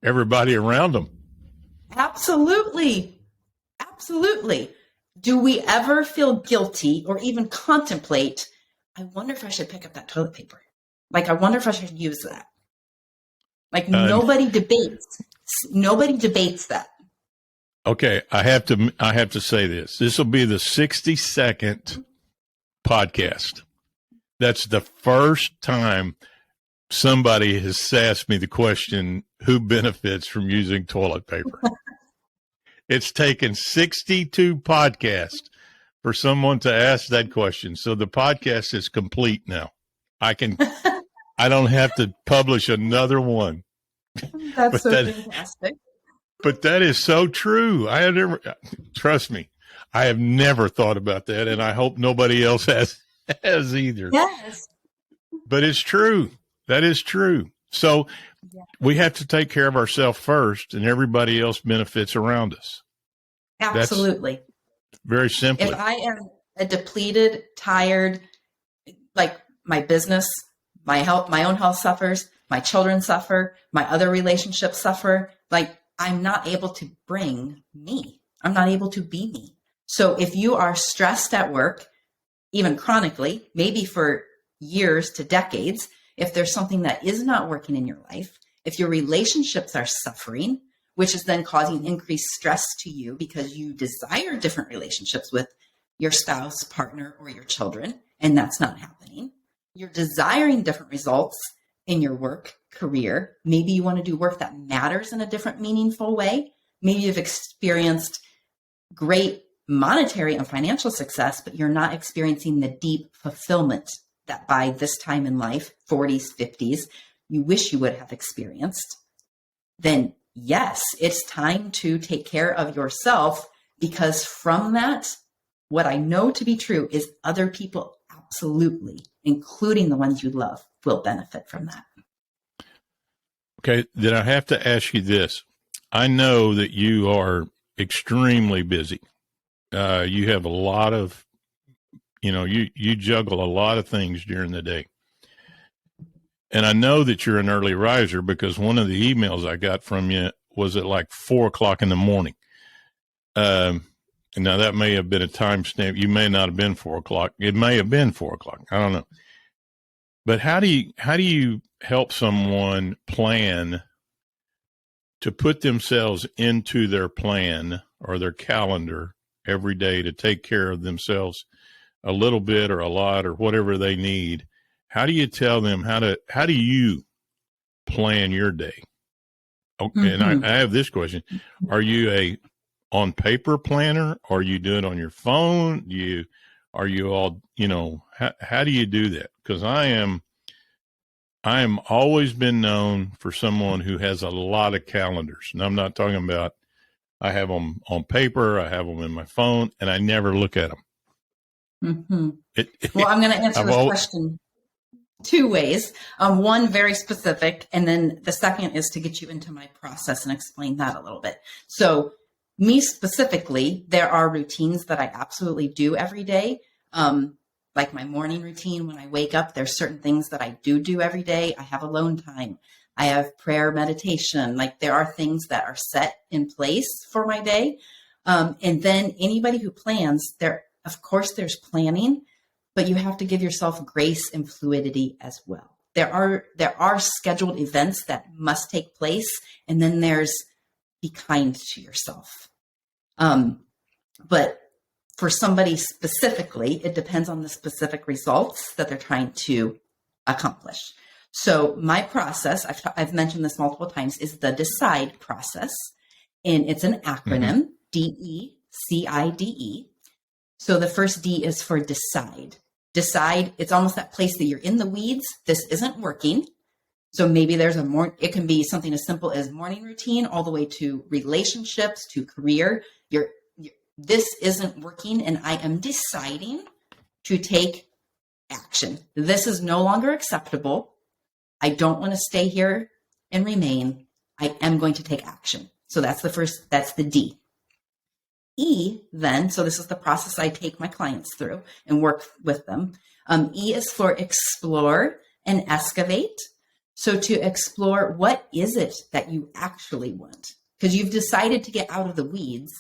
Everybody around them. Absolutely. Do we ever feel guilty or even contemplate I wonder if I should pick up that toilet paper. Like, I wonder if I should use that. Like, nobody debates that. Okay, I have to say this. This will be the 62nd podcast. That's the first time somebody has asked me the question, who benefits from using toilet paper? It's taken 62 podcasts for someone to ask that question. So the podcast is complete now. I don't have to publish another one. That's fantastic. But that is so true. Trust me, I have never thought about that, and I hope nobody else has either. Yes. But it's true. That is true. So we have to take care of ourselves first, and everybody else benefits around us. Absolutely. That's very simply. If I am a depleted, tired, like my business, my health, my own health suffers, my children suffer, my other relationships suffer, like I'm not able to bring me. I'm not able to be me. So if you are stressed at work, even chronically, maybe for years to decades, if there's something that is not working in your life, if your relationships are suffering, which is then causing increased stress to you because you desire different relationships with your spouse, partner, or your children, and that's not happening. You're desiring different results in your work career. Maybe you want to do work that matters in a different, meaningful way. Maybe you've experienced great monetary and financial success, but you're not experiencing the deep fulfillment that by this time in life, 40s, 50s, you wish you would have experienced. Then yes, it's time to take care of yourself, because from that, what I know to be true is other people absolutely, including the ones you love, will benefit from that. Okay, then I have to ask you this. I know that you are extremely busy. You have a lot of, you juggle a lot of things during the day. And I know that you're an early riser because one of the emails I got from you was at like 4:00 in the morning. Now that may have been a timestamp. You may not have been 4:00. It may have been 4:00. I don't know. But how do you help someone plan to put themselves into their plan or their calendar every day to take care of themselves a little bit or a lot or whatever they need? How do you tell them how do you plan your day? Okay, mm-hmm. And I have this question. Are you a on paper planner, or you do it on your phone? Are you all, how do you do that? Because I am always been known for someone who has a lot of calendars. And I'm not talking about, I have them on paper, I have them in my phone, and I never look at them. Mm-hmm. Well, I'm going to answer this question two ways. One very specific, and then the second is to get you into my process and explain that a little bit. So me specifically, there are routines that I absolutely do every day. Like my morning routine, when I wake up, there's certain things that I do every day. I have alone time. I have prayer, meditation. Like there are things that are set in place for my day. And then anybody who plans, of course there's planning, but you have to give yourself grace and fluidity as well. There are scheduled events that must take place, and then there's be kind to yourself. But for somebody specifically, it depends on the specific results that they're trying to accomplish. So my process, I've mentioned this multiple times, is the DECIDE process, and it's an acronym, DECIDE. So the first D is for decide. Decide, it's almost that place that you're in the weeds. This isn't working. So maybe it can be something as simple as morning routine all the way to relationships, to career. This isn't working, and I am deciding to take action. This is no longer acceptable. I don't want to stay here and remain. I am going to take action. So that's the D. E then, so this is the process I take my clients through and work with them. E is for explore and excavate. So to explore, what is it that you actually want? Because you've decided to get out of the weeds,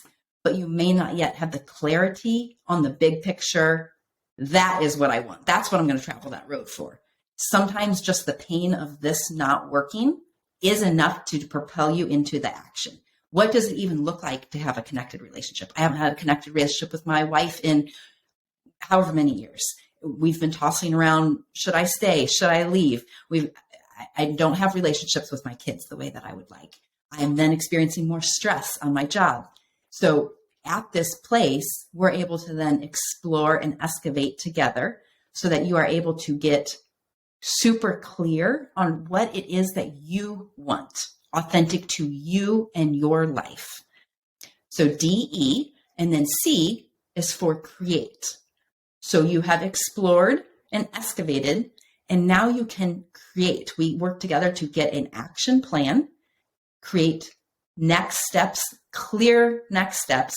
but you may not yet have the clarity on the big picture, that is what I want. That's what I'm going to travel that road for. Sometimes just the pain of this not working is enough to propel you into the action. What does it even look like to have a connected relationship? I haven't had a connected relationship with my wife in however many years. We've been tossing around, should I stay? Should I leave? I don't have relationships with my kids the way that I would like. I am then experiencing more stress on my job. So at this place, we're able to then explore and excavate together so that you are able to get super clear on what it is that you want, authentic to you and your life. So DE, and then C is for create. So you have explored and excavated, and now you can create. We work together to get an action plan, create next steps, clear next steps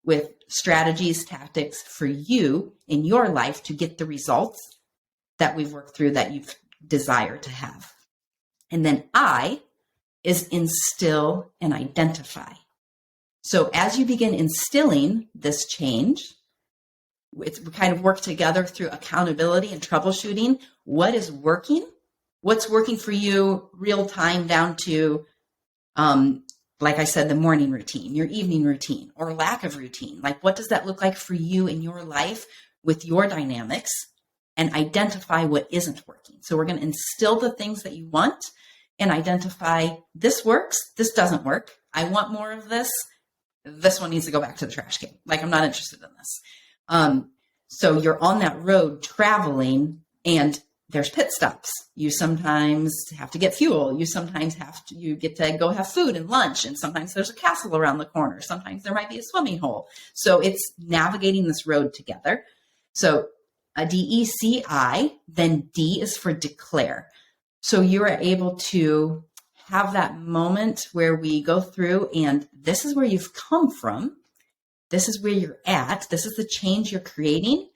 with strategies, tactics for you in your life to get the results that we've worked through that you desire to have. And then I is instill and identify. So as you begin instilling this change, we kind of work together through accountability and troubleshooting. What is working? What's working for you real time down to, like I said, the morning routine, your evening routine, or lack of routine. Like, what does that look like for you in your life with your dynamics? And identify what isn't working. So we're going to instill the things that you want and identify this works, this doesn't work. I want more of this. This one needs to go back to the trash can. Like, I'm not interested in this. So you're on that road traveling, and there's pit stops. You sometimes have to get fuel. You sometimes you get to go have food and lunch. And sometimes there's a castle around the corner. Sometimes there might be a swimming hole. So it's navigating this road together. So a DECI, then D is for declare. So you are able to have that moment where we go through, and this is where you've come from. This is where you're at. This is the change you're creating.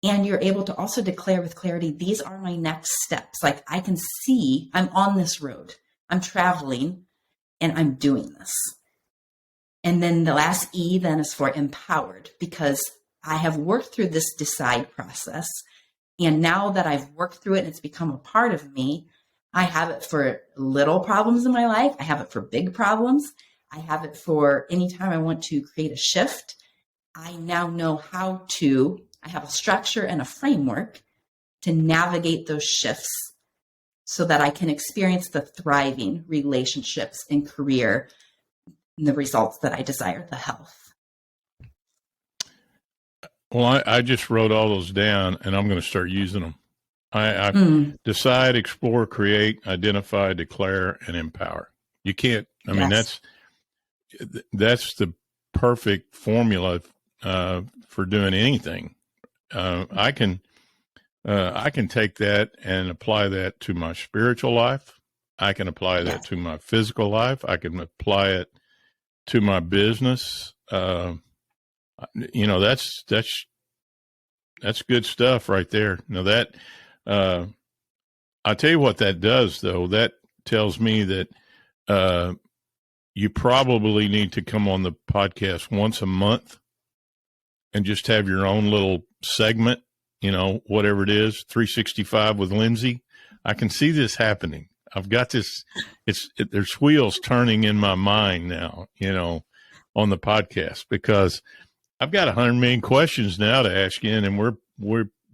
And you're able to also declare with clarity, these are my next steps. Like, I can see I'm on this road. I'm traveling and I'm doing this. And then the last E then is for empowered, because I have worked through this decide process. And now that I've worked through it and it's become a part of me, I have it for little problems in my life. I have it for big problems. I have it for anytime I want to create a shift. I now know how to, I have a structure and a framework to navigate those shifts so that I can experience the thriving relationships and career and the results that I desire, the health. Well, I just wrote all those down, and I'm going to start using them. I decide, explore, create, identify, declare, and empower. You can't. I mean, that's the perfect formula for doing anything. I can take that and apply that to my spiritual life. I can apply that to my physical life. I can apply it to my business. That's good stuff right there. Now that, I'll tell you what that does though. That tells me that, you probably need to come on the podcast once a month and just have your own little segment, whatever it is, 365 with Lindsay. I can see this happening. I've got this, there's wheels turning in my mind now, on the podcast, because I've got 100 million questions now to ask you, and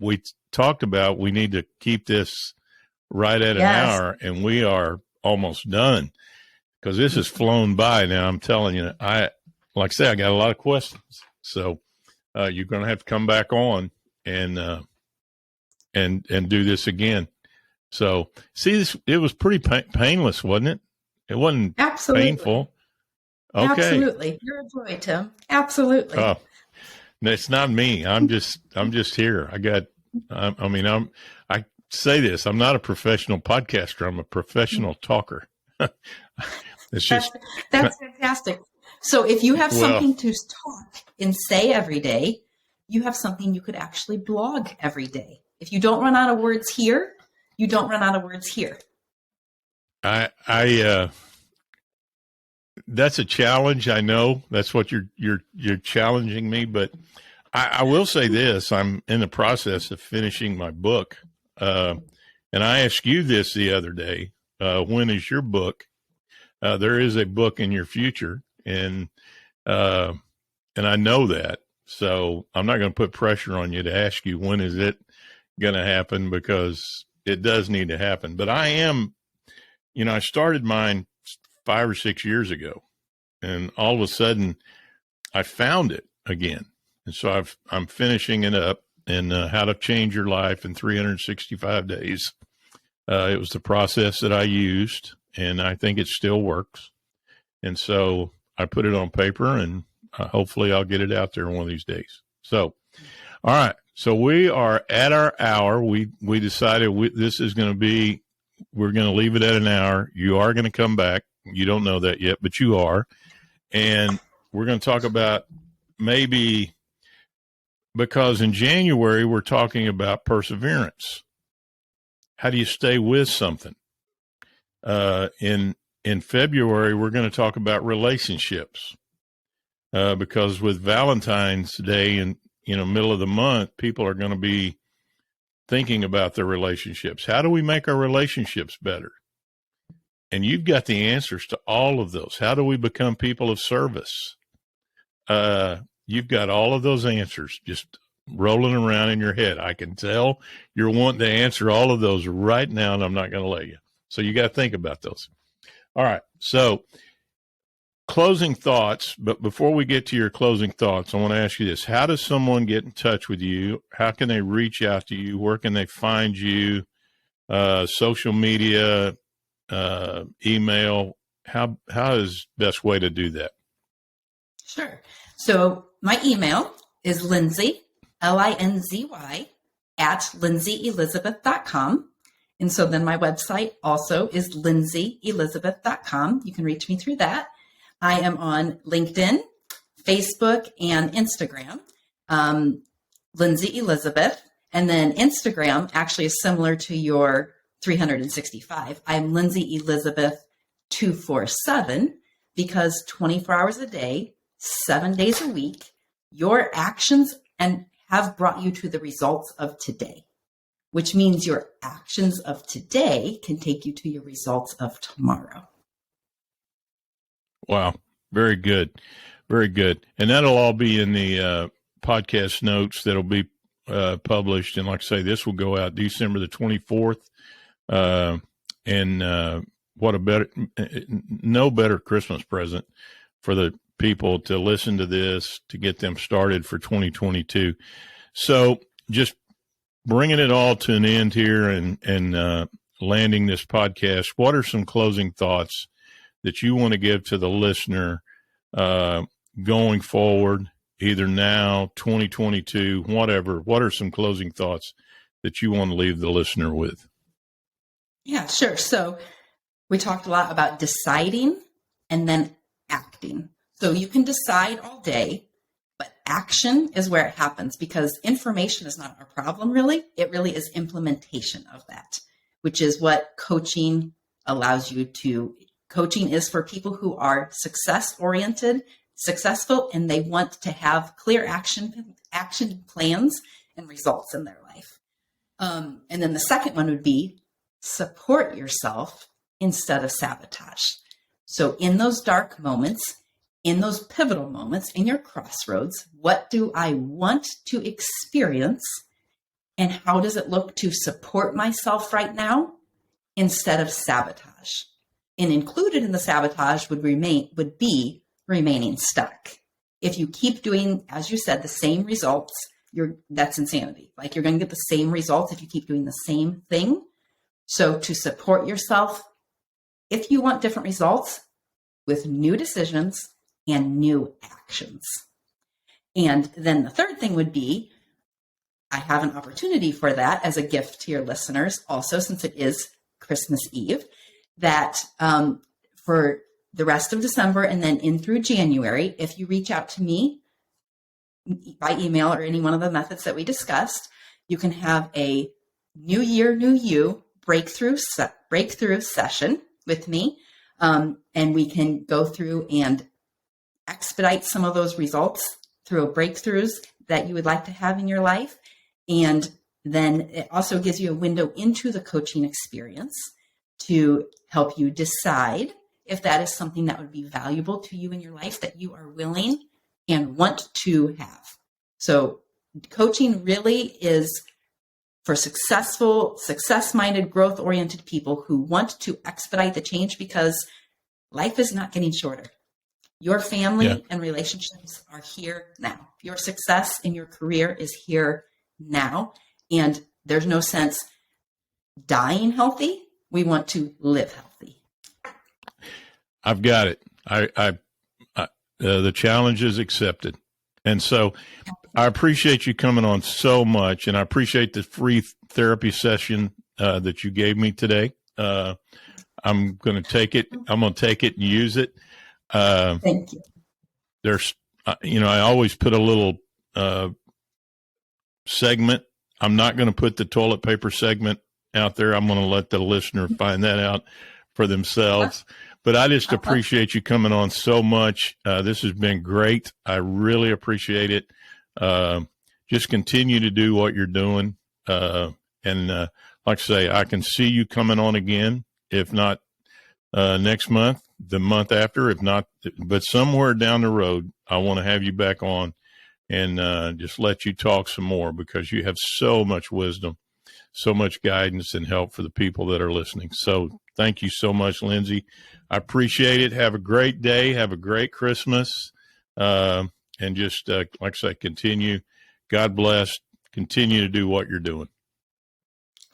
we talked about we need to keep this right at an hour, and we are almost done because this has flown by. Now I'm telling you, like I say, I got a lot of questions, so you're going to have to come back on and do this again. So see, it was pretty painless, wasn't it? It wasn't painful. Okay. Absolutely. You're a joy, Tim. Absolutely. Oh, it's not me. I'm just here. I say this, I'm not a professional podcaster. I'm a professional talker. It's just, that's fantastic. So if you have something to talk and say every day, you have something you could actually blog every day. If you don't run out of words here, you don't run out of words here. That's a challenge. I know that's what you're challenging me, but I will say this. I'm in the process of finishing my book. And I asked you this the other day. When is your book? There is a book in your future. And I know that. So I'm not going to put pressure on you to ask you when is it going to happen, because it does need to happen. But I am, I started mine 5 or 6 years ago, and all of a sudden I found it again. And so I'm finishing it up, and how to change your life in 365 days. It was the process that I used, and I think it still works. And so I put it on paper, and hopefully I'll get it out there one of these days. So, all right. So we are at our hour. We decided this is going to be, we're going to leave it at an hour. You are going to come back. You don't know that yet, but you are. And we're going to talk about maybe, because in January, we're talking about perseverance. How do you stay with something? In February, we're going to talk about relationships. Because with Valentine's Day and, middle of the month, people are going to be thinking about their relationships. How do we make our relationships better? And you've got the answers to all of those. How do we become people of service? You've got all of those answers just rolling around in your head. I can tell you're wanting to answer all of those right now, and I'm not going to let you. So you got to think about those. All right. So closing thoughts. But before we get to your closing thoughts, I want to ask you this. How does someone get in touch with you? How can they reach out to you? Where can they find you? Social media, email. How is best way to do that? Sure. So my email is Lindsay, Linzy, at linzyelizabeth.com. And so then my website also is linzyelizabeth.com. You can reach me through that. I am on LinkedIn, Facebook, and Instagram, Linzy Elizabeth. And then Instagram actually is similar to your 365. I'm Linzy Elizabeth 247, because 24 hours a day, 7 days a week, your actions and have brought you to the results of today, which means your actions of today can take you to your results of tomorrow. Wow. Very good. Very good. And that'll all be in the podcast notes that'll be published. And like I say, this will go out December the 24th. What a better, no better Christmas present for the people to listen to this, to get them started for 2022. So just bringing it all to an end here and landing this podcast, what are some closing thoughts that you want to give to the listener going forward, either now, 2022, whatever? What are some closing thoughts that you want to leave the listener with? Yeah, sure. So we talked a lot about deciding and then acting. So you can decide all day, but action is where it happens, because information is not our problem, really. It really is implementation of that, which is what coaching allows you to. Coaching is for people who are success-oriented, successful, and they want to have clear action plans and results in their life. And then the second one would be support yourself instead of sabotage. So in those dark moments, in those pivotal moments, in your crossroads, what do I want to experience? And how does it look to support myself right now instead of sabotage? And included in the sabotage would be remaining stuck. If you keep doing, as you said, the same results, that's insanity. Like, you're going to get the same results if you keep doing the same thing. So to support yourself, if you want different results, with new decisions and new actions. And then the third thing would be, I have an opportunity for that as a gift to your listeners also, since it is Christmas Eve, that for the rest of December and then in through January, if you reach out to me by email or any one of the methods that we discussed, you can have a New Year, New You breakthrough session with me. And we can go through and expedite some of those results through breakthroughs that you would like to have in your life. And then it also gives you a window into the coaching experience to help you decide if that is something that would be valuable to you in your life that you are willing and want to have. So coaching really is for success-minded, growth-oriented people who want to expedite the change, because life is not getting shorter. Your family and relationships are here now. Your success in your career is here now. And there's no sense dying healthy. We want to live healthy. I've got it. The challenge is accepted. And so I appreciate you coming on so much, and I appreciate the free therapy session that you gave me today. I'm going to take it. I'm going to take it and use it. Thank you. There's, I always put a little segment. I'm not going to put the toilet paper segment out there. I'm going to let the listener find that out for themselves. But I just appreciate you coming on so much. This has been great. I really appreciate it. Just continue to do what you're doing. And like I say, I can see you coming on again, if not next month, the month after, if not, but somewhere down the road, I want to have you back on and just let you talk some more, because you have so much wisdom, so much guidance and help for the people that are listening. So thank you so much, Lindsay. I appreciate it. Have a great day. Have a great Christmas. And just, like I say, continue. God bless. Continue to do what you're doing.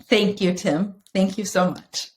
Thank you, Tim. Thank you so much.